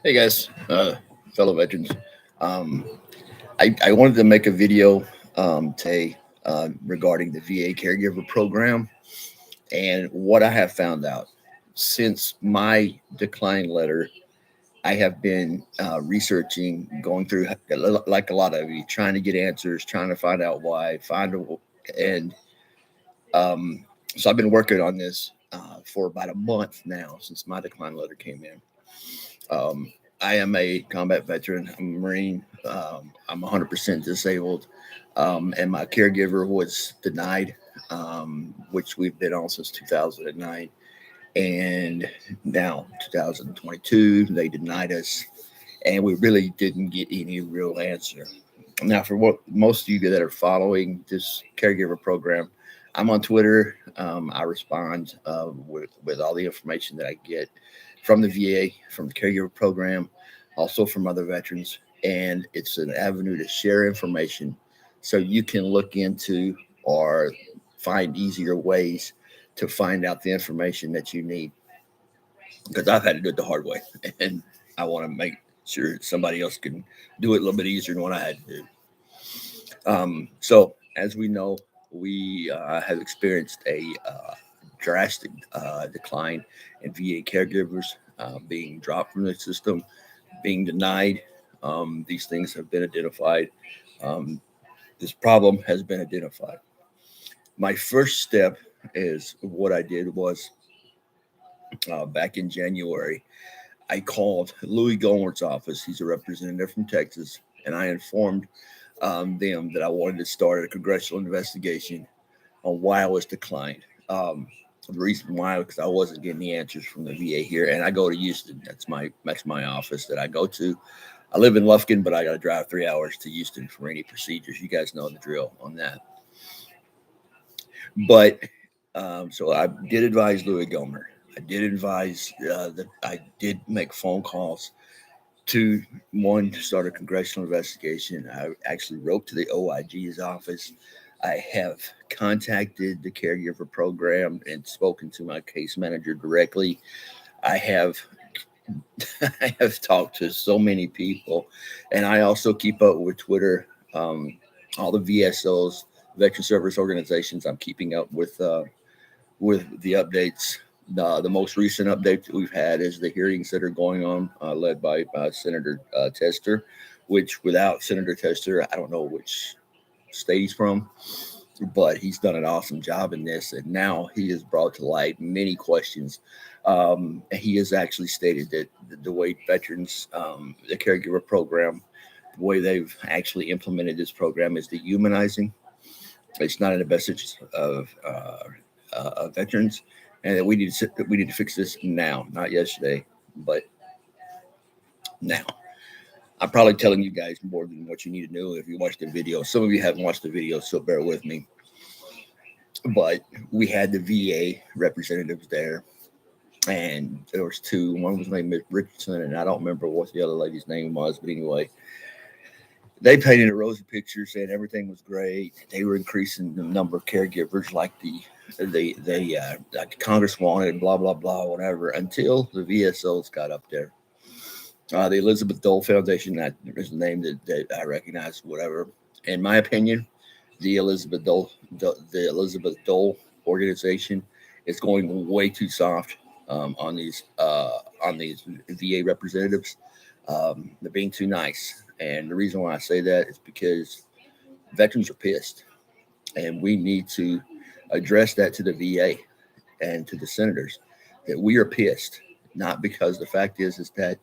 Hey guys, fellow veterans. Um, I wanted to make a video today regarding the VA Caregiver program and what I have found out since my decline letter. I have been researching, going through like a lot of you, trying to get answers, trying to find out why, and um, so I've been working on this for about a month now since my decline letter came in. I am a combat veteran. I'm a Marine. I'm 100% disabled, and my caregiver was denied, which we've been on since 2009. And now 2022, they denied us, and we really didn't get any real answer. Now, for what most of you that are following this caregiver program, I'm on Twitter. I respond with all the information that I get from the VA, from the caregiver program, also from other veterans. And it's an avenue to share information so you can look into or find easier ways to find out the information that you need. Because I've had to do it the hard way. And I want to make sure somebody else can do it a little bit easier than what I had to do. So, as we know, we have experienced a drastic decline in VA caregivers being dropped from the system, being denied. These things have been identified. Um, this problem has been identified. My first step is what I did was back in January, I called Louis Gohmwer's office. He's a representative from Texas, and I informed them that I wanted to start a congressional investigation on why I was declined. The reason why, because I wasn't getting the answers from the VA here, and I go to Houston. That's my office that I go to. I live in Lufkin, but I got to drive 3 hours to Houston for any procedures. You guys know the drill on that. But so I did advise Louis Gohmwer. I did advise that I did make phone calls to one to start a congressional investigation. I actually wrote to the OIG's office. I have contacted the caregiver program and spoken to my case manager directly. I have I have talked to so many people, and I also keep up with Twitter. All the VSOs, veteran service organizations. I'm keeping up with the updates. The most recent update that we've had is the hearings that are going on, led by Senator Tester, which without Senator Tester, I don't know which state he's from, but he's done an awesome job in this. And now he has brought to light many questions. He has actually stated that the way veterans, the caregiver program, the way they've actually implemented this program is dehumanizing. It's not in the best interest of veterans, and that we need to fix this now, not yesterday, but now. I'm probably telling you guys more than what you need to know if you watched the video. Some of you haven't watched the video, so bear with me. But we had the VA representatives there, and there was two. One was named Miss Richardson, and I don't remember what the other lady's name was, but anyway, they painted a rosy picture saying everything was great. They were increasing the number of caregivers like like Congress wanted, blah blah blah, whatever. Until the VSOs got up there, the Elizabeth Dole Foundation, that is the name that I recognize, whatever. In my opinion, the Elizabeth Dole organization is going way too soft on these VA representatives. They're being too nice, and the reason why I say that is because veterans are pissed, and we need to address that to the VA and to the senators that we are pissed. Not because the fact is that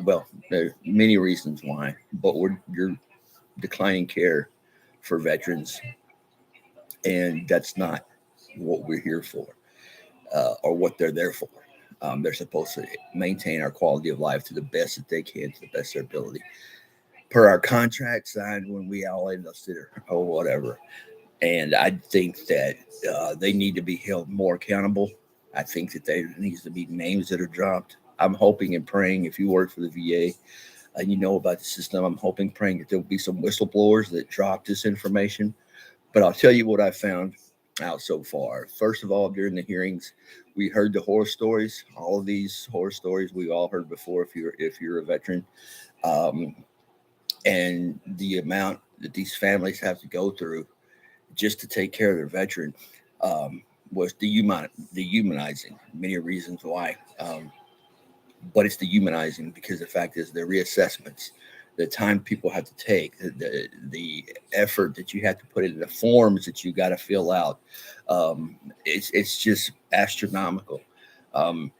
well, there are many reasons why, but you're declining care for veterans, and that's not what we're here for, or what they're there for. They're supposed to maintain our quality of life to the best that they can, to the best of their ability, per our contract signed when we all enlisted or whatever. And I think that they need to be held more accountable. I think that there needs to be names that are dropped. I'm hoping and praying, if you work for the VA and you know about the system, I'm hoping, praying that there will be some whistleblowers that drop this information. But I'll tell you what I found. out so far. First of all, during the hearings, we heard the horror stories. All of these horror stories we all heard before. If you're a veteran, um, and the amount that these families have to go through just to take care of their veteran um, was dehumanizing. Many reasons why, but it's dehumanizing because the fact is the reassessments, the time people have to take, the effort that you have to put in the forms that you got to fill out. It's just astronomical. Um,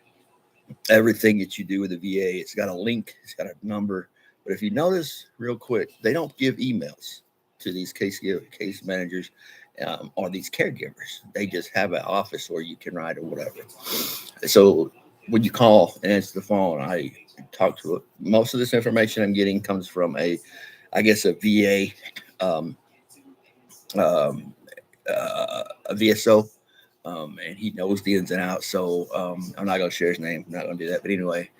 Everything that you do with the VA, it's got a link, it's got a number. But if you notice real quick, they don't give emails to these case managers or these caregivers. They just have an office where you can write or whatever. So when you call and answer the phone, I talk to it. Most of this information I'm getting comes from I guess, a VA, um, a VSO, and he knows the ins and outs. So I'm not going to share his name. I'm not going to do that. But anyway,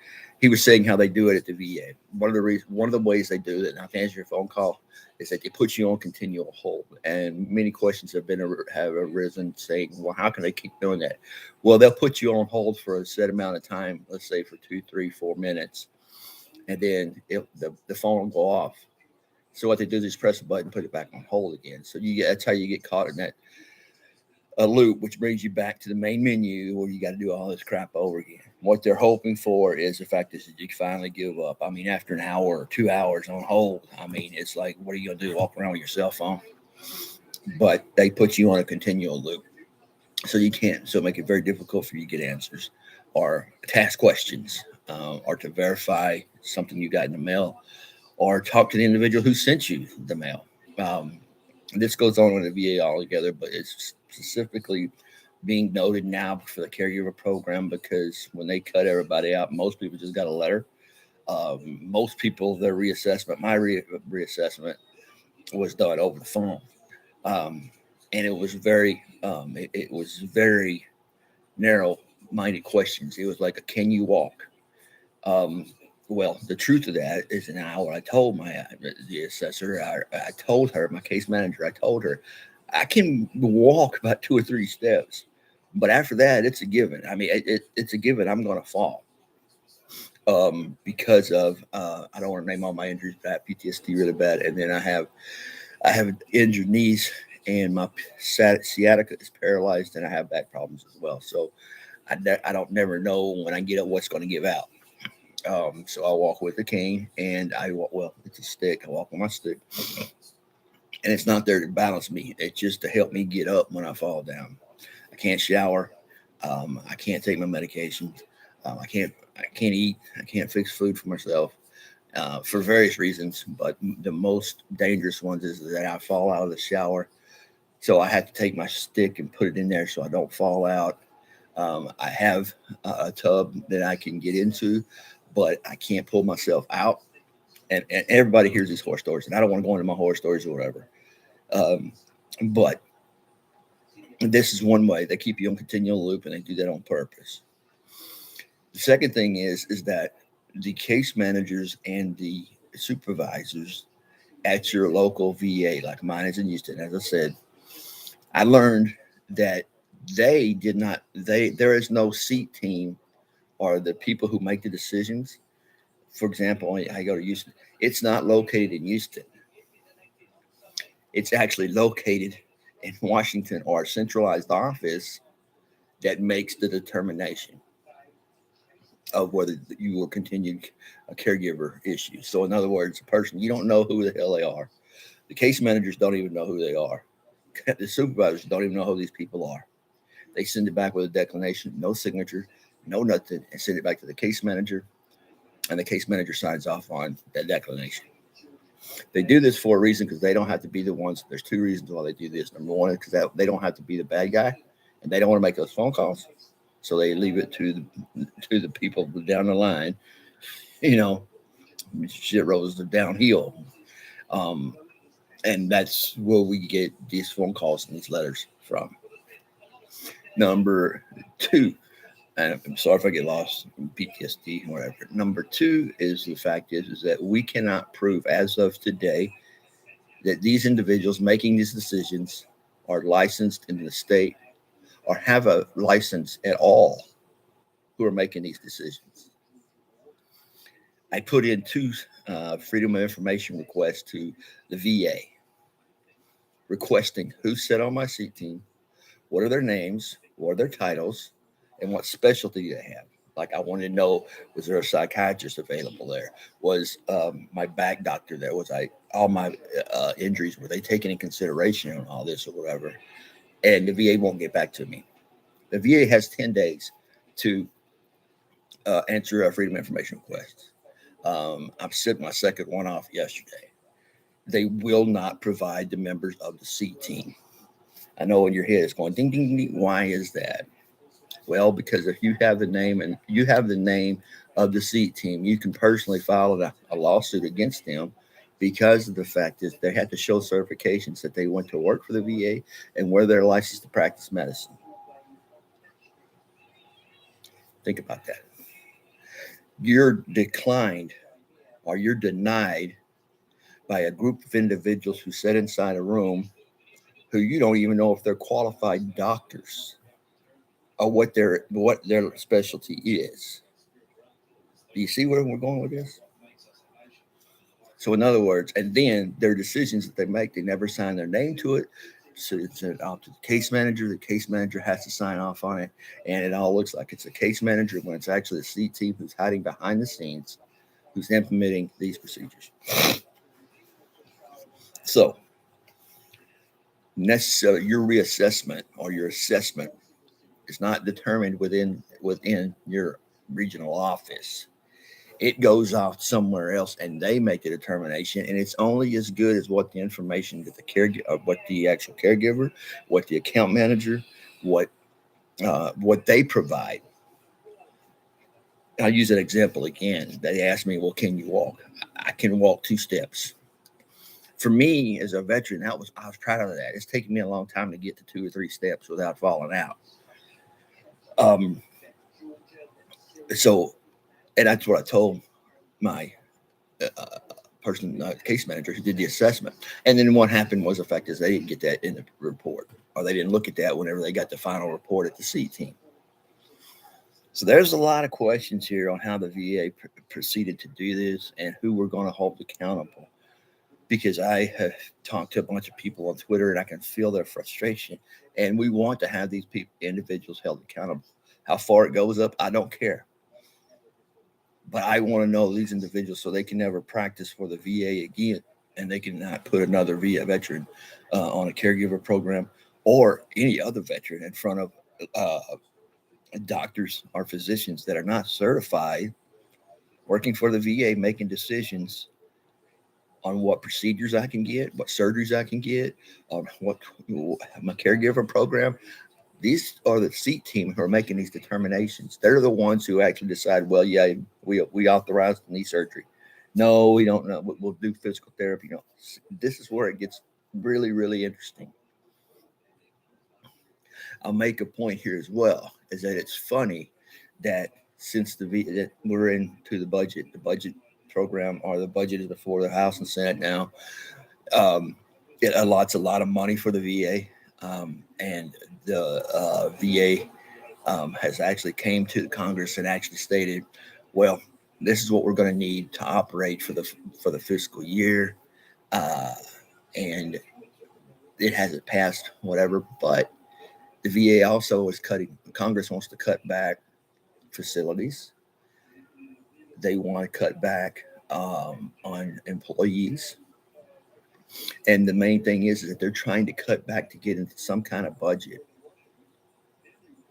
he was saying how they do it at the VA. One of the ways they do it, now to answer your phone call, is that they put you on continual hold. And many questions have arisen saying, well, how can they keep doing that? Well, they'll put you on hold for a set amount of time, let's say for 2, 3, 4 minutes, and then the phone will go off. So what they do is just press a button, put it back on hold again. So that's how you get caught in that a loop, which brings you back to the main menu where you got to do all this crap over again. What they're hoping for is the fact that you finally give up. I mean, after an hour or 2 hours on hold, I mean, it's like, what are you going to do? Walk around with your cell phone? But they put you on a continual loop. So you can't. So make it very difficult for you to get answers or to ask questions or to verify something you got in the mail or talk to the individual who sent you the mail. Um, this goes on with the VA altogether, but it's specifically being noted now for the caregiver program because when they cut everybody out, most people just got a letter. Most people, their reassessment, reassessment was done over the phone. And it was very narrow minded questions. It was like, can you walk? Um, well, the truth of that is now I told the assessor, I told her, my case manager, I told her, I can walk about 2 or 3 steps, but after that, it's a given. I mean, it's a given. I'm going to fall because of I don't want to name all my injuries, but I have PTSD really bad, and then I have injured knees, and my sciatica is paralyzed, and I have back problems as well. So I don't never know when I get up what's going to give out. So I walk with a cane, and it's a stick. I walk with my stick, and it's not there to balance me. It's just to help me get up when I fall down. I can't shower. I can't take my medication. I can't eat. I can't fix food for myself for various reasons. But the most dangerous ones is that I fall out of the shower, so I have to take my stick and put it in there so I don't fall out. I have a tub that I can get into, but I can't pull myself out. And everybody hears these horror stories, and I don't want to go into my horror stories or whatever. Um, but this is one way they keep you on continual loop, and they do that on purpose. The second thing is that the case managers and the supervisors at your local VA, like mine is in Houston, as I said, I learned that they did not. There is no seat team or the people who make the decisions. For example, I go to Houston. It's not located in Houston. It's actually located in Washington or a centralized office that makes the determination of whether you will continue a caregiver issue. So, in other words, a person, you don't know who the hell they are. The case managers don't even know who they are. The supervisors don't even know who these people are. They send it back with a declination, no signature, no nothing, and send it back to the case manager, and the case manager signs off on that declination. They do this for a reason because they don't have to be the ones. There's 2 reasons why they do this. Number one is because they don't have to be the bad guy, and they don't want to make those phone calls, so they leave it to the people down the line. You know, shit rolls downhill, um, and that's where we get these phone calls and these letters from. Number two, and I'm sorry if I get lost in PTSD or whatever. Number two is the fact is that we cannot prove as of today that these individuals making these decisions are licensed in the state or have a license at all who are making these decisions. I put in two Freedom of Information requests to the VA requesting who sat on my seat team, what are their names, what are their titles, and what specialty they have. Like I wanted to know, was there a psychiatrist available there? Was my back doctor there? Was all my injuries, were they taken in consideration on all this or whatever? And the VA won't get back to me. The VA has 10 days to answer a Freedom of Information request. I've sent my second one off yesterday. They will not provide the members of the seat team. I know in your head it's going ding ding ding. Why is that? Well, because if you have the name and you have the name of the seat team, you can personally file a lawsuit against them because of the fact that they had to show certifications that they went to work for the VA and where they're licensed to practice medicine. Think about that. You're declined or you're denied by a group of individuals who sit inside a room who you don't even know if they're qualified doctors or what their specialty is. Do you see where we're going with this? So in other words, and then their decisions that they make, they never sign their name to it. So it's sent out to the case manager. The case manager has to sign off on it. And it all looks like it's a case manager when it's actually the seat team who's hiding behind the scenes, who's implementing these procedures. So necessarily your reassessment or your assessment is not determined within your regional office. It goes off somewhere else and they make a determination, and it's only as good as what the information that what the actual caregiver, what the account manager, what they provide. I'll use an example again. They asked me, well, can you walk? I can walk 2 steps. For me as a veteran, I was proud of that. It's taken me a long time to get to 2 or 3 steps without falling out. And that's what I told my case manager who did the assessment. And then what happened was the fact is they didn't get that in the report, or they didn't look at that whenever they got the final report at the C team. So there's a lot of questions here on how the VA proceeded to do this and who we're going to hold accountable. Because I have talked to a bunch of people on Twitter and I can feel their frustration. And we want to have these individuals held accountable. How far it goes up, I don't care. But I want to know these individuals so they can never practice for the VA again, and they cannot put another VA veteran on a caregiver program or any other veteran in front of doctors or physicians that are not certified, working for the VA, making decisions on what procedures I can get, what surgeries I can get, on what my caregiver program. These are the seat team who are making these determinations. They're the ones who actually decide, well, yeah, we authorized knee surgery. No, we don't know. We'll do physical therapy. This is where it gets really, really interesting. I'll make a point here as well, is that it's funny that since that we're into the budget program, or the budget is before the House and Senate now, it allots a lot of money for the VA. And the VA has actually came to the Congress and actually stated, well, this is what we're going to need to operate for the fiscal year. And it hasn't passed, whatever, but the VA also is Congress wants to cut back facilities. They want to cut back on employees. And the main thing is that they're trying to cut back to get into some kind of budget.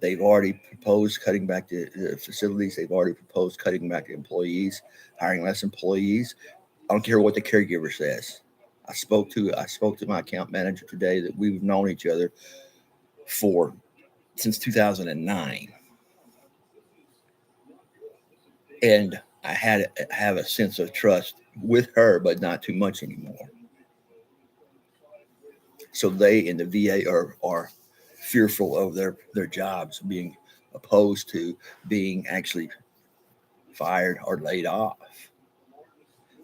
They've already proposed cutting back the facilities. They've already proposed cutting back the employees, hiring less employees. I don't care what the caregiver says. I spoke to my account manager today that we've known each other since 2009. And I have a sense of trust with her, but not too much anymore. So they in the VA are fearful of their jobs being opposed to being actually fired or laid off.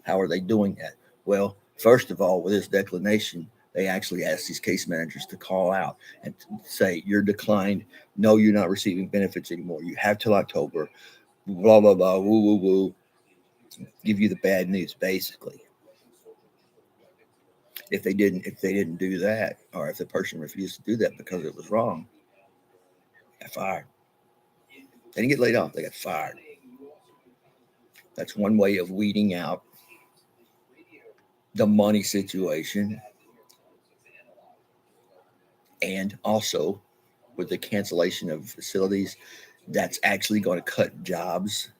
How are they doing that? Well, first of all, with this declination, They actually ask these case managers to call out and say, you're declined. No, you're not receiving benefits anymore. You have till October. Blah, blah, blah, woo, woo, woo. Give you the bad news, basically. If they didn't do that, or if the person refused to do that because it was wrong, they got fired. They didn't get laid off, they got fired. That's one way of weeding out the money situation. And also with the cancellation of facilities, that's actually going to cut jobs.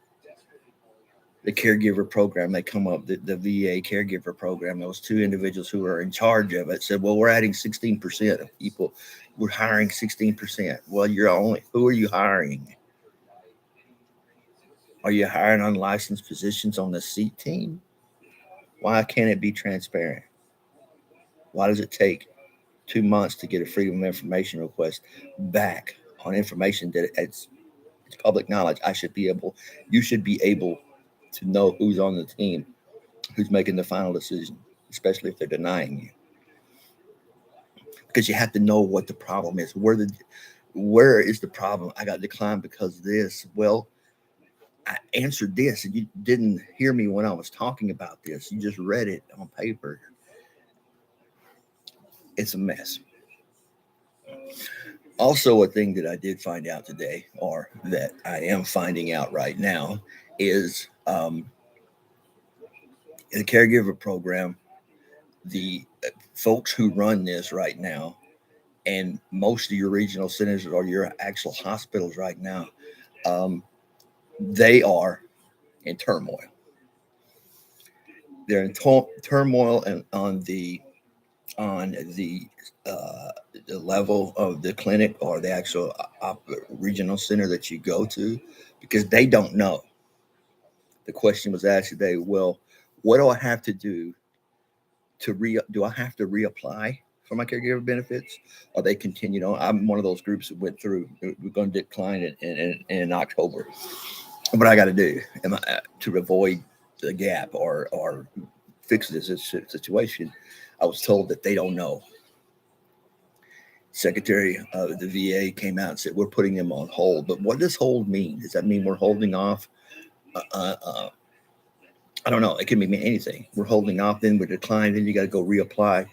The caregiver program, they come up, the VA caregiver program, those two individuals who are in charge of it said, well, we're adding 16% of people. We're hiring 16%. Well, who are you hiring? Are you hiring unlicensed physicians on the seat team? Why can't it be transparent? Why does it take 2 months to get a freedom of information request back on information that it's public knowledge? You should be able to know who's on the team, who's making the final decision, especially if they're denying you. Because you have to know what the problem is. Where is the problem? I got declined because of this. Well, I answered this and you didn't hear me when I was talking about this. You just read it on paper. It's a mess. Also, a thing that I did find out today, or that I am finding out right now, is the caregiver program, the folks who run this right now, and most of your regional centers or your actual hospitals right now, they are in turmoil. They're in turmoil and on the level of the clinic or the actual regional center that you go to, because they don't know. The question was asked today, well, what do I have to do do I have to reapply for my caregiver benefits, or they continued on? I'm one of those groups that went through. We're going to decline it in October. What I got to do to avoid the gap or fix this situation? I was told that they don't know. Secretary of the VA came out and said, we're putting them on hold. But what does hold mean? Does that mean we're holding off? I don't know. It can mean anything. We're holding off, then we decline, then you got to go reapply.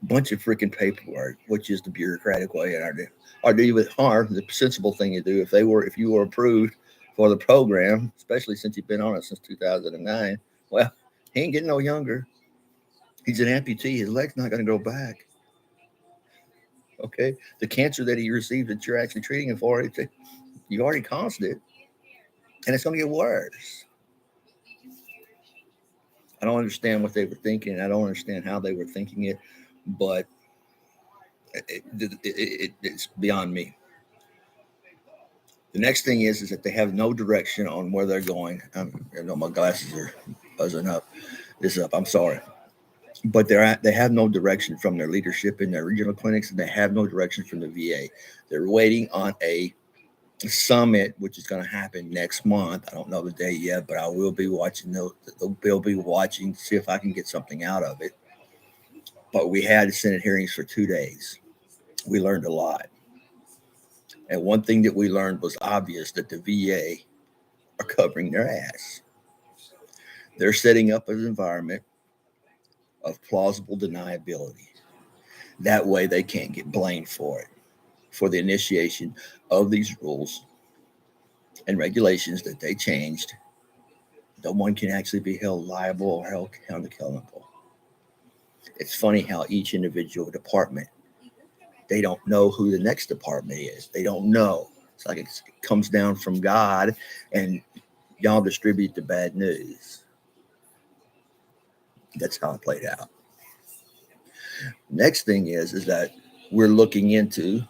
Bunch of freaking paperwork, which is the bureaucratic way. Or do it hard, the sensible thing to do. If you were approved for the program, especially since you've been on it since 2009, well, he ain't getting no younger. He's an amputee. His leg's not going to go back. Okay, the cancer that he received that you're actually treating him for, you already caused it, and it's going to get worse. I don't understand what they were thinking. I don't understand how they were thinking it, but it's beyond me. The next thing is that they have no direction on where they're going. I know my glasses are buzzing up. I'm sorry, but they have no direction from their leadership in their regional clinics, and they have no direction from the VA. They're waiting on a summit, which is going to happen next month. I don't know the date yet, but I will be watching. They'll be watching to see if I can get something out of it. But we had Senate hearings for 2 days. We learned a lot. And one thing that we learned was obvious, that the VA are covering their ass. They're setting up an environment of plausible deniability. That way they can't get blamed for it, for the initiation of these rules and regulations that they changed. No one can actually be held liable or held accountable. It's funny how each individual department, they don't know who the next department is. They don't know. It's like it comes down from God, and y'all distribute the bad news. That's how it played out. Next thing is that we're looking into,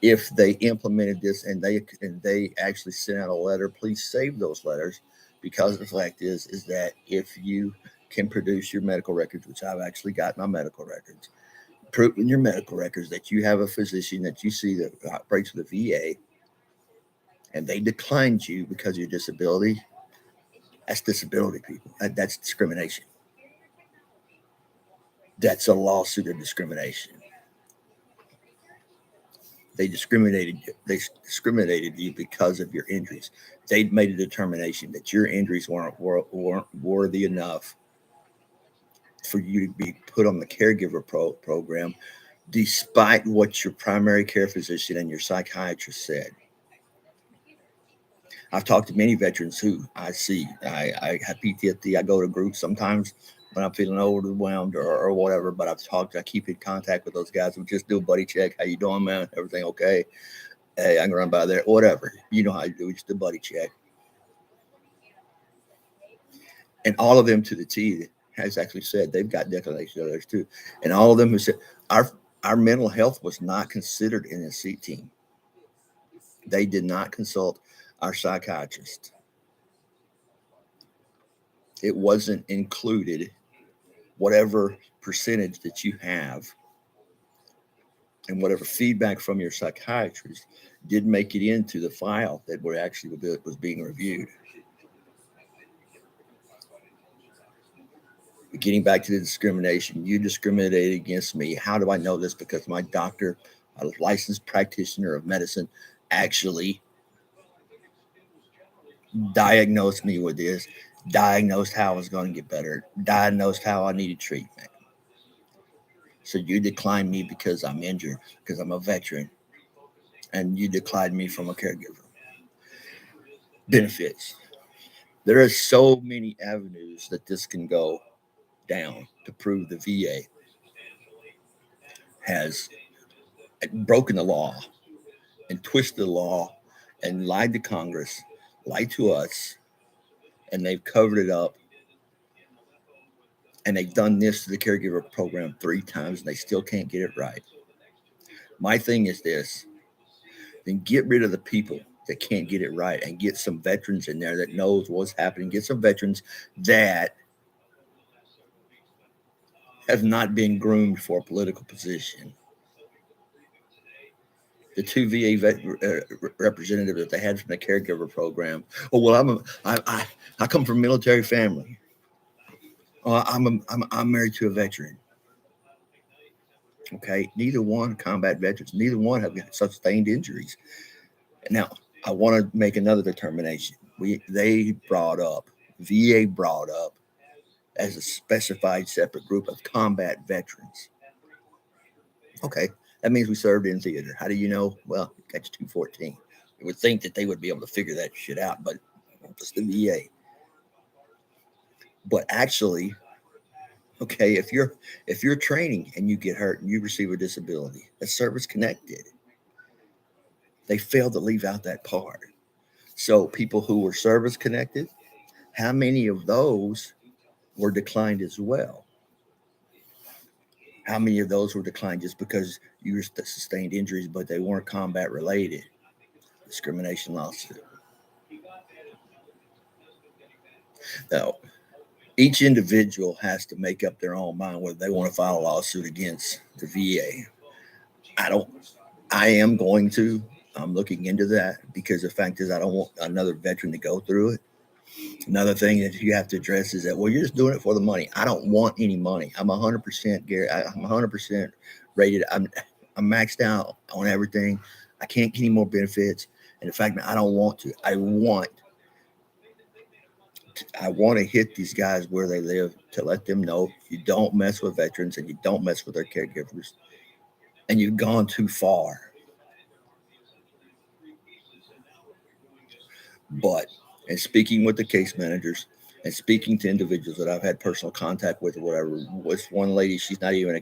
if they implemented this and they actually sent out a letter, please save those letters, because the fact is that if you can produce your medical records, which I've actually got my medical records, prove in your medical records that you have a physician that you see that operates with the VA, and they declined you because of your disability, that's disability, people. That's discrimination. That's a lawsuit of discrimination. They discriminated you because of your injuries. They'd made a determination that your injuries weren't worthy enough for you to be put on the caregiver program, despite what your primary care physician and your psychiatrist said. I've talked to many veterans who I see. I have PTSD. I go to groups sometimes when I'm feeling overwhelmed or whatever. But I keep in contact with those guys. We just do a buddy check. How you doing, man? Everything okay? Hey, I can run by there. Whatever. You know how you do. Just a buddy check. And all of them to the T has actually said they've got declarations of theirs too. And all of them who said our mental health was not considered in the C team. They did not consult our psychiatrist. It wasn't included. Whatever percentage that you have and whatever feedback from your psychiatrist did make it into the file that was being reviewed. Getting back to the discrimination, you discriminated against me. How do I know this? Because my doctor, a licensed practitioner of medicine, actually diagnosed me with this, diagnosed how I was going to get better, diagnosed how I needed treatment. So you declined me because I'm injured, because I'm a veteran, and you declined me from a caregiver. Benefits. There are so many avenues that this can go down to prove the VA has broken the law and twisted the law and lied to Congress, lied to us, and they've covered it up. And they've done this to the caregiver program 3 times and they still can't get it right. My thing is this: then get rid of the people that can't get it right and get some veterans in there that knows what's happening. Get some veterans that have not been groomed for a political position. The 2 VA representatives that they had from the caregiver program. Oh well, I come from a military family. Oh, I'm married to a veteran. Okay, neither one combat veterans. Neither one have sustained injuries. Now, I want to make another determination. VA brought up as a specified separate group of combat veterans. Okay, that means we served in theater. How do you know? Well, catch 214. You would think that they would be able to figure that shit out, but it's the VA. But actually, okay, if you're training and you get hurt and you receive a disability, that's service connected. They failed to leave out that part. So people who were service connected, how many of those were declined as well? How many of those were declined just because you sustained injuries, but they weren't combat related? Discrimination lawsuit. Now, each individual has to make up their own mind whether they want to file a lawsuit against the VA. I am going to. I'm looking into that because the fact is I don't want another veteran to go through it. Another thing that you have to address is that, well, you're just doing it for the money. I don't want any money. I'm 100% Gary. I'm 100% rated. I'm maxed out on everything. I can't get any more benefits. And in fact, I don't want to. I want to hit these guys where they live to let them know you don't mess with veterans and you don't mess with their caregivers. And you've gone too far. But in speaking with the case managers and speaking to individuals that I've had personal contact with or whatever, with one lady, she's not even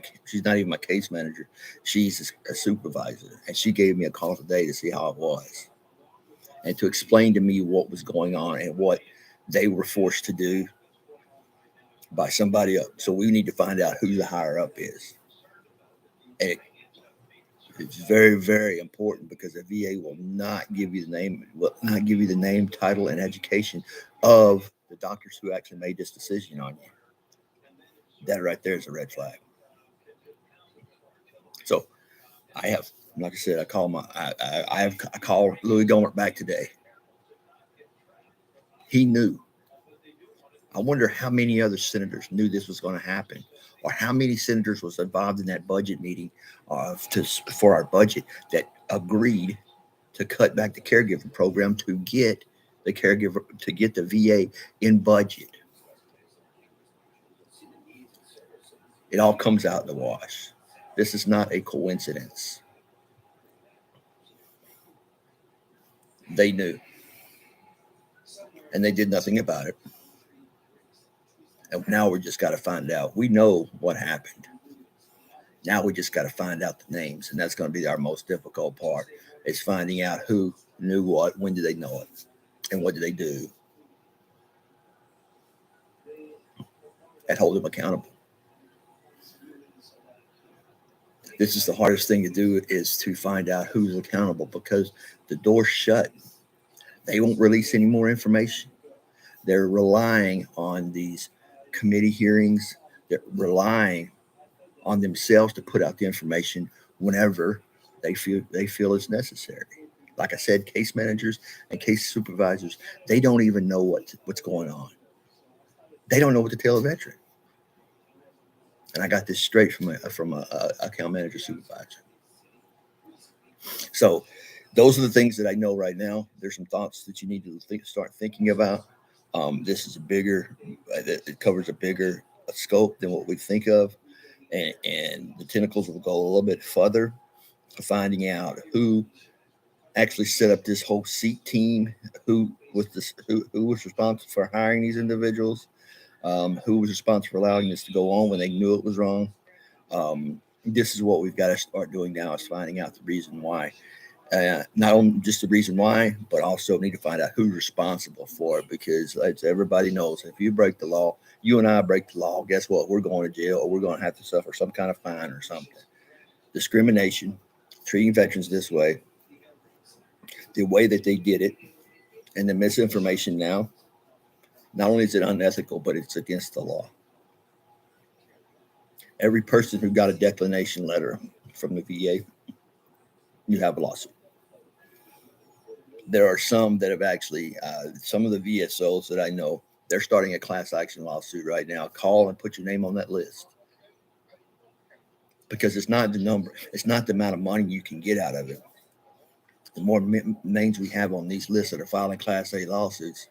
my case manager. She's a supervisor. And she gave me a call today to see how it was and to explain to me what was going on and what they were forced to do by somebody else. So we need to find out who the higher up is. And it's very, very important because the VA will not give you the name, title, and education of the doctors who actually made this decision on you. That right there is a red flag. So I have, like I said, I call Louis Gohmert back today. He knew. I wonder how many other senators knew this was going to happen or how many senators was involved in that budget meeting for our budget that agreed to cut back the caregiver program to get the VA in budget. It all comes out in the wash. This is not a coincidence. They knew, and they did nothing about it. And now we just got to find out. We know what happened. Now we just got to find out the names, and that's going to be our most difficult part, is finding out who knew what, when did they know it, and what did they do, and hold them accountable. This is the hardest thing to do, is to find out who's accountable, because the door's shut. They won't release any more information. They're relying on these committee hearings. They're relying on themselves to put out the information whenever they feel it's necessary. Like I said, case managers and case supervisors, they don't even know what's going on. They don't know what to tell a veteran. And I got this straight from a account manager supervisor. So those are the things that I know right now. There's some thoughts that you need to start thinking about. This is it covers a bigger scope than what we think of. And the tentacles will go a little bit further, finding out who actually set up this whole seat team, who was responsible for hiring these individuals, who was responsible for allowing this to go on when they knew it was wrong. This is what we've got to start doing now, is finding out the reason why. Not only just the reason why, but also need to find out who's responsible for it, because as everybody knows, if you break the law, you and I break the law, guess what? We're going to jail, or we're going to have to suffer some kind of fine or something. Discrimination, treating veterans this way, the way that they did it, and the misinformation now, not only is it unethical, but it's against the law. Every person who got a declination letter from the VA, you have a lawsuit. There are some that have actually, some of the VSOs that I know, they're starting a class action lawsuit right now. Call and put your name on that list. Because it's not the number, it's not the amount of money you can get out of it. The more names we have on these lists that are filing Class A lawsuits,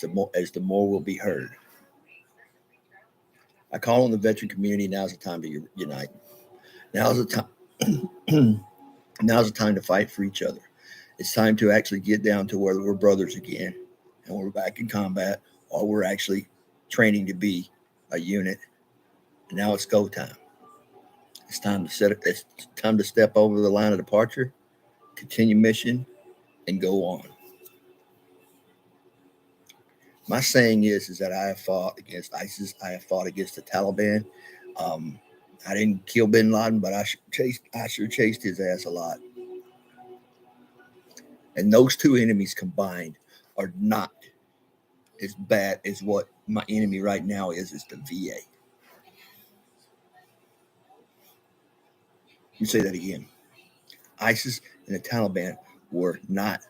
the more will be heard. I call on the veteran community. Now's the time to unite. Now's the time. Now's the time to fight for each other. It's time to actually get down to where we're brothers again, and we're back in combat, or we're actually training to be a unit. And now it's go time. It's time to It's time to step over the line of departure, continue mission, and go on. My saying is that I have fought against ISIS. I have fought against the Taliban. I didn't kill bin Laden, but I sure chased his ass a lot. And those two enemies combined are not as bad as what my enemy right now is the VA. Let me say that again. ISIS and the Taliban were not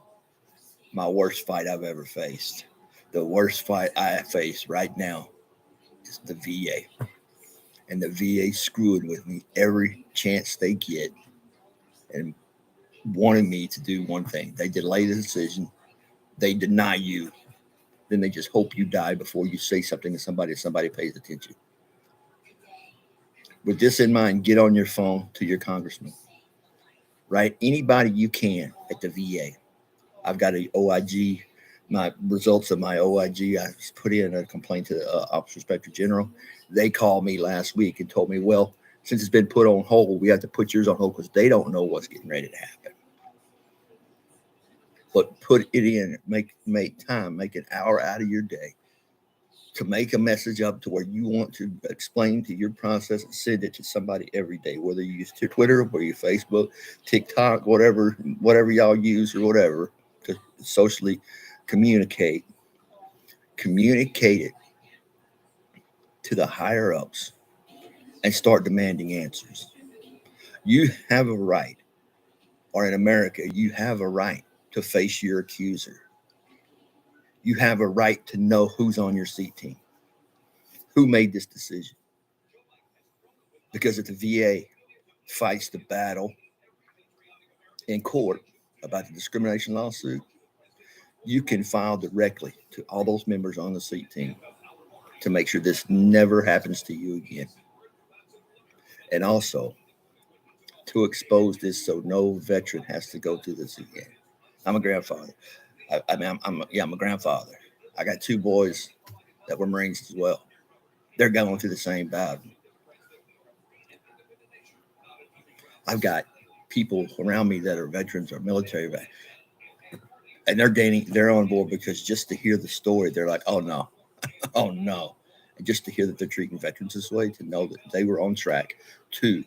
my worst fight I've ever faced. The worst fight I face right now is the VA. And the VA screwing with me every chance they get and wanting me to do one thing. They delay the decision. They deny you. Then they just hope you die before you say something to somebody pays attention. With this in mind, get on your phone to your congressman. Write anybody you can at the VA. I've got an OIG, my results of my OIG. I put in a complaint to the Office Inspector General. They called me last week and told me, well, since it's been put on hold, we have to put yours on hold because they don't know what's getting ready to happen. But put it in, make time, make an hour out of your day to make a message up to where you want to explain to your process and send it to somebody every day, whether you use Twitter or you Facebook, TikTok, whatever y'all use or whatever, to socially communicate it to the higher ups and start demanding answers. You have a right, or in America, you have a right to face your accuser. You have a right to know who's on your seat team, who made this decision. Because if the VA fights the battle in court about the discrimination lawsuit, you can file directly to all those members on the SEAT team to make sure this never happens to you again. And also to expose this so no veteran has to go through this again. I'm a grandfather. I'm a grandfather. I got 2 boys that were Marines as well. They're going through the same battle. I've got people around me that are veterans or military veterans, and they're on board because just to hear the story, they're like, oh no, oh no. And just to hear that they're treating veterans this way, to know that they were on track to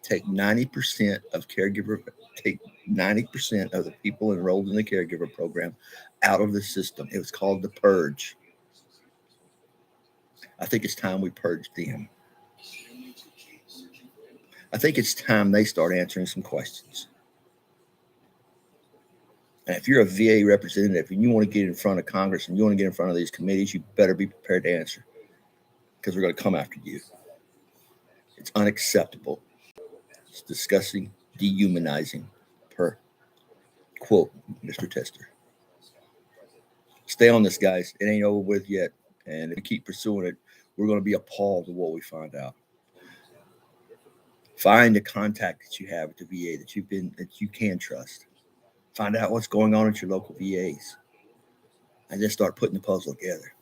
take 90% of take 90% of the people enrolled in the caregiver program out of the system. It was called the purge. I think it's time we purge them. I think it's time they start answering some questions. And if you're a VA representative and you want to get in front of Congress and you want to get in front of these committees, you better be prepared to answer, because we're going to come after you. It's unacceptable. It's disgusting, dehumanizing, per quote, Mr. Tester. Stay on this, guys. It ain't over with yet. And if we keep pursuing it, we're going to be appalled at what we find out. Find the contact that you have at the VA that you can trust. Find out what's going on at your local VAs. And then start putting the puzzle together.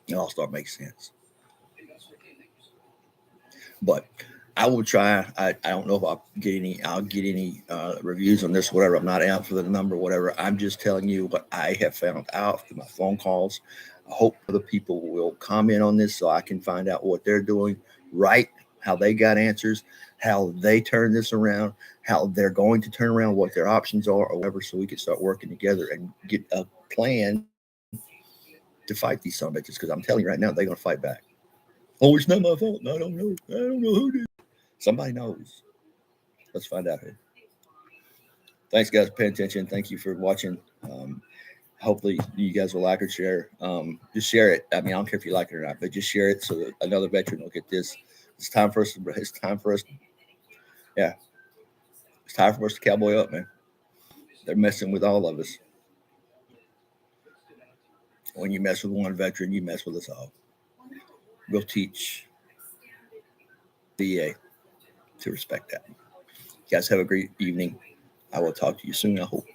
It'll all start making sense. But I will try. I don't know if I'll get any reviews on this, whatever. I'm not out for the number, whatever. I'm just telling you what I have found out through my phone calls. I hope other people will comment on this so I can find out what they're doing right, how they got answers, how they turn this around, how they're going to turn around, what their options are, or whatever, so we can start working together and get a plan to fight these son of bitches. Because I'm telling you right now, they're going to fight back. Oh, it's not my fault. I don't know. I don't know who did. Somebody knows. Let's find out who. Thanks, guys, for paying attention. Thank you for watching. Hopefully, you guys will like or share. Just share it. I mean, I don't care if you like it or not, but just share it so that another veteran will get this. It's time for us. It's time for us. Yeah, it's time for us to cowboy up, man. They're messing with all of us. When you mess with one veteran, you mess with us all. We'll teach VA to respect that. You guys have a great evening. I will talk to you soon, I hope.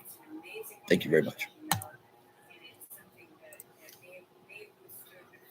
Thank you very much.